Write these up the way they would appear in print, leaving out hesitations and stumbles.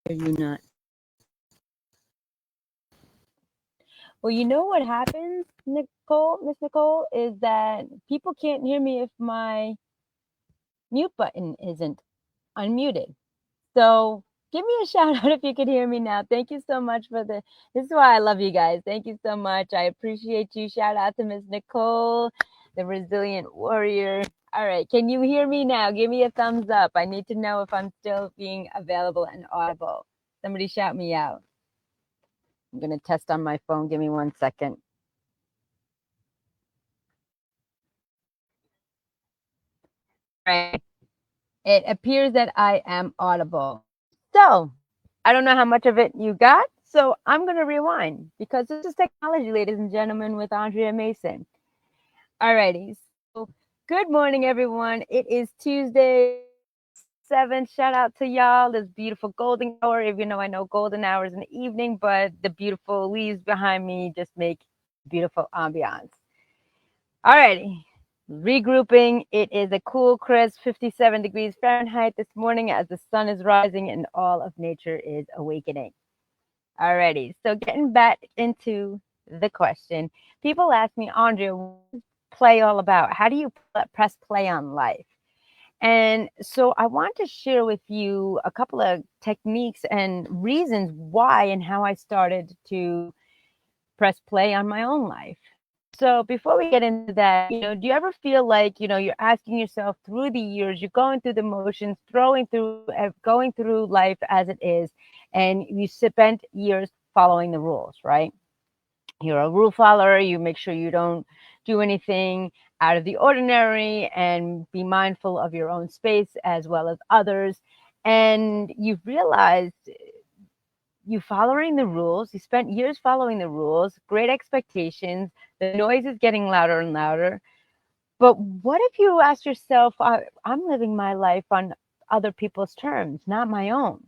Are you not? Well, you know what happens, Miss Nicole, is that people can't hear me if my mute button isn't unmuted. So give me a shout out if you could hear me now. Thank you so much for this is why I love you guys. Thank you so much. I appreciate you. Shout out to Miss Nicole, the resilient warrior. All right. Can you hear me now? Give me a thumbs up. I need to know if I'm still being available and audible. Somebody shout me out. I'm going to test on my phone. Give me 1 second. All right. It appears that I am audible. So I don't know how much of it you got. So I'm going to rewind because this is technology, ladies and gentlemen, with Andrea Mason. Alrighty. So good morning, everyone. It is Tuesday, 7th. Shout out to y'all. This beautiful golden hour. If you know, I know golden hours in the evening, but the beautiful leaves behind me just make beautiful ambiance. Alrighty. Regrouping. It is a cool, crisp 57 degrees Fahrenheit this morning as the sun is rising and all of nature is awakening. Alrighty. So getting back into the question, people ask me, Andrea, what is play all about? How do you press play on life? And so I want to share with you a couple of techniques and reasons why and how I started to press play on my own life. So before we get into that, do you ever feel like, you're asking yourself through the years, you're going through the motions, going through life as it is, and you spent years following the rules, right? You're a rule follower. You make sure you don't do anything out of the ordinary and be mindful of your own space as well as others. And you've realized you following the rules. You spent years following the rules, great expectations. The noise is getting louder and louder. But what if you ask yourself, I'm living my life on other people's terms, not my own?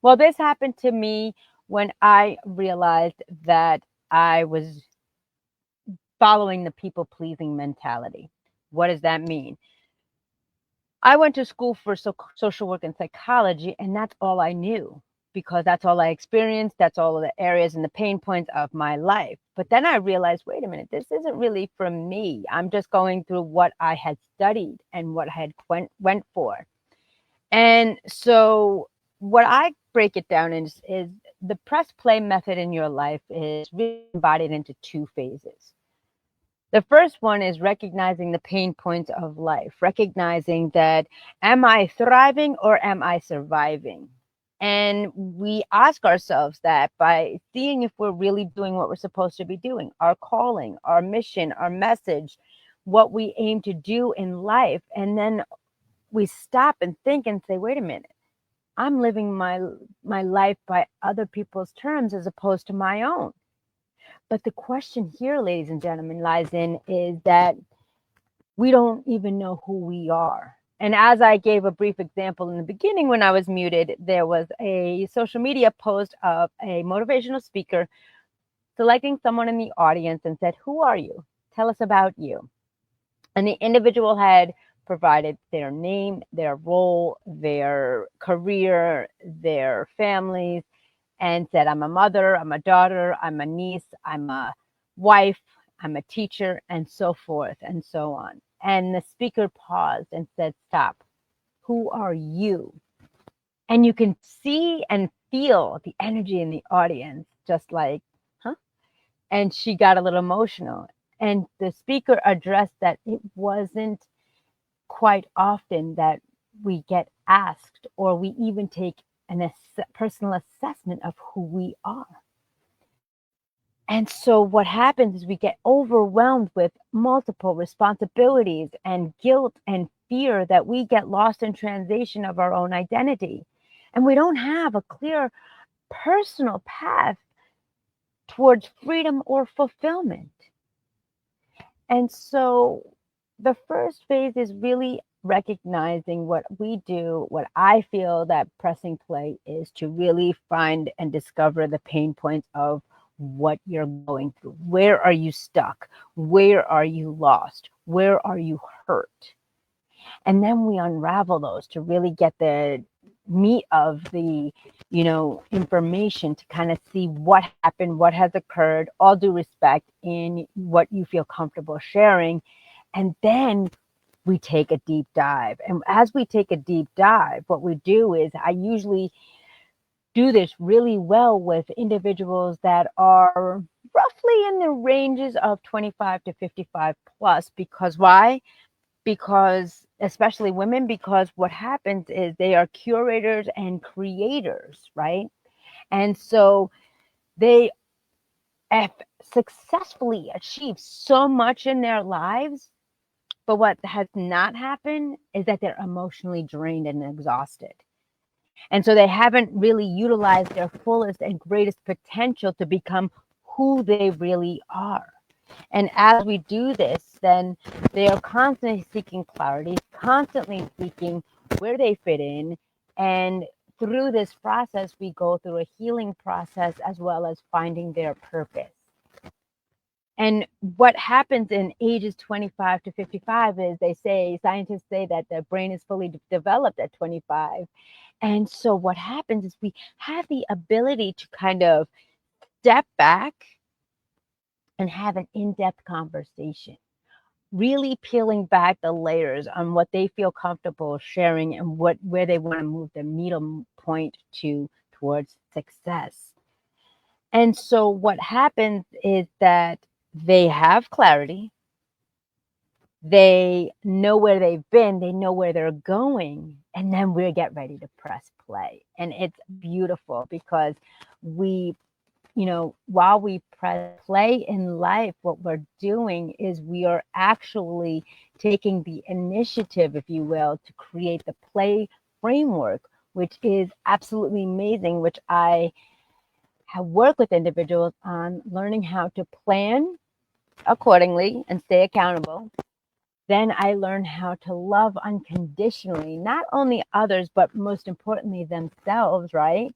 Well, this happened to me when I realized that I was following the people pleasing mentality. What does that mean? I went to school for social work and psychology, and that's all I knew because that's all I experienced. That's all of the areas and the pain points of my life. But then I realized, wait a minute, this isn't really for me. I'm just going through what I had studied and what I had went for. And so what I break it down is the press play method in your life is really divided into two phases. The first one is recognizing the pain points of life, recognizing that am I thriving or am I surviving? And we ask ourselves that by seeing if we're really doing what we're supposed to be doing, our calling, our mission, our message, what we aim to do in life. And then we stop and think and say, wait a minute, I'm living my life by other people's terms as opposed to my own. But the question here, ladies and gentlemen, lies in is that we don't even know who we are. And as I gave a brief example in the beginning when I was muted, there was a social media post of a motivational speaker selecting someone in the audience and said, who are you? Tell us about you. And the individual had provided their name, their role, their career, their families, and said, I'm a mother, I'm a daughter, I'm a niece, I'm a wife, I'm a teacher, and so forth and so on. And the speaker paused and said, stop. Who are you? And you can see and feel the energy in the audience, just like, huh? And she got a little emotional. And the speaker addressed that it wasn't quite often that we get asked or we even take an personal assessment of who we are. And so what happens is we get overwhelmed with multiple responsibilities and guilt and fear that we get lost in translation of our own identity. And we don't have a clear personal path towards freedom or fulfillment. And so the first phase is really recognizing what we do, what I feel that pressing play is to really find and discover the pain points of what you're going through. Where are you stuck? Where are you lost? Where are you hurt? And then we unravel those to really get the meat of the, information to kind of see what happened, what has occurred, all due respect in what you feel comfortable sharing. And then we take a deep dive. And as we take a deep dive, what we do is I usually do this really well with individuals that are roughly in the ranges of 25 to 55 plus. Because why? Because especially women, because what happens is they are curators and creators, right? And so they have successfully achieved so much in their lives, but what has not happened is that they're emotionally drained and exhausted. And so they haven't really utilized their fullest and greatest potential to become who they really are. And as we do this, then they are constantly seeking clarity, constantly seeking where they fit in. And through this process, we go through a healing process as well as finding their purpose. And what happens in ages 25 to 55 is scientists say that the brain is fully developed at 25. And so what happens is we have the ability to kind of step back and have an in-depth conversation, really peeling back the layers on what they feel comfortable sharing and where they want to move the needle point towards success. And so what happens is that they have clarity, they know where they've been, they know where they're going, and then we get ready to press play. And it's beautiful because while we press play in life, what we're doing is we are actually taking the initiative, if you will, to create the play framework, which is absolutely amazing, which I have worked with individuals on learning how to plan accordingly and stay accountable. Then I learned how to love unconditionally, not only others, but most importantly, themselves, right?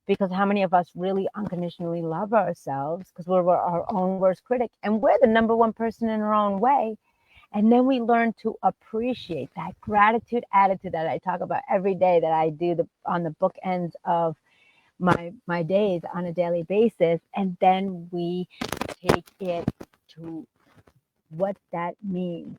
Because how many of us really unconditionally love ourselves? Because we're our own worst critic and we're the number one person in our own way. And then we learn to appreciate that gratitude attitude that I talk about every day, that I do on the bookends of my days on a daily basis. And then we take it to what that means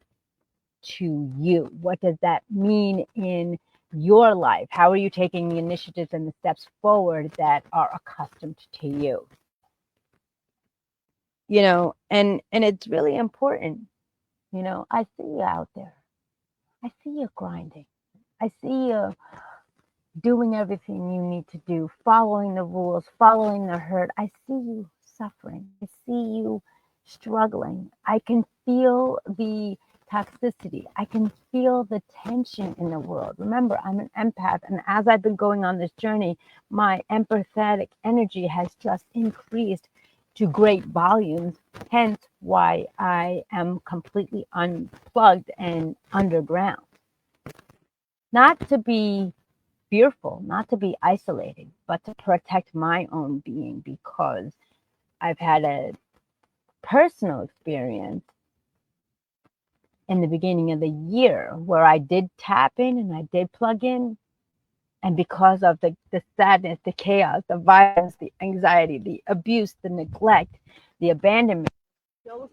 to you. What does that mean in your life? How are you taking the initiatives and the steps forward that are accustomed to you? And it's really important. I see you out there. I see you grinding. I see you doing everything you need to do, following the rules, following the herd. I see you suffering. I see you struggling. I can feel the toxicity. I can feel the tension in the world. Remember, I'm an empath, and as I've been going on this journey, my empathetic energy has just increased to great volumes, hence why I am completely unplugged and underground. Not to be fearful, not to be isolated, but to protect my own being, because I've had a personal experience in the beginning of the year where I did tap in and I did plug in. And because of the sadness, the chaos, the violence, the anxiety, the abuse, the neglect, the abandonment, those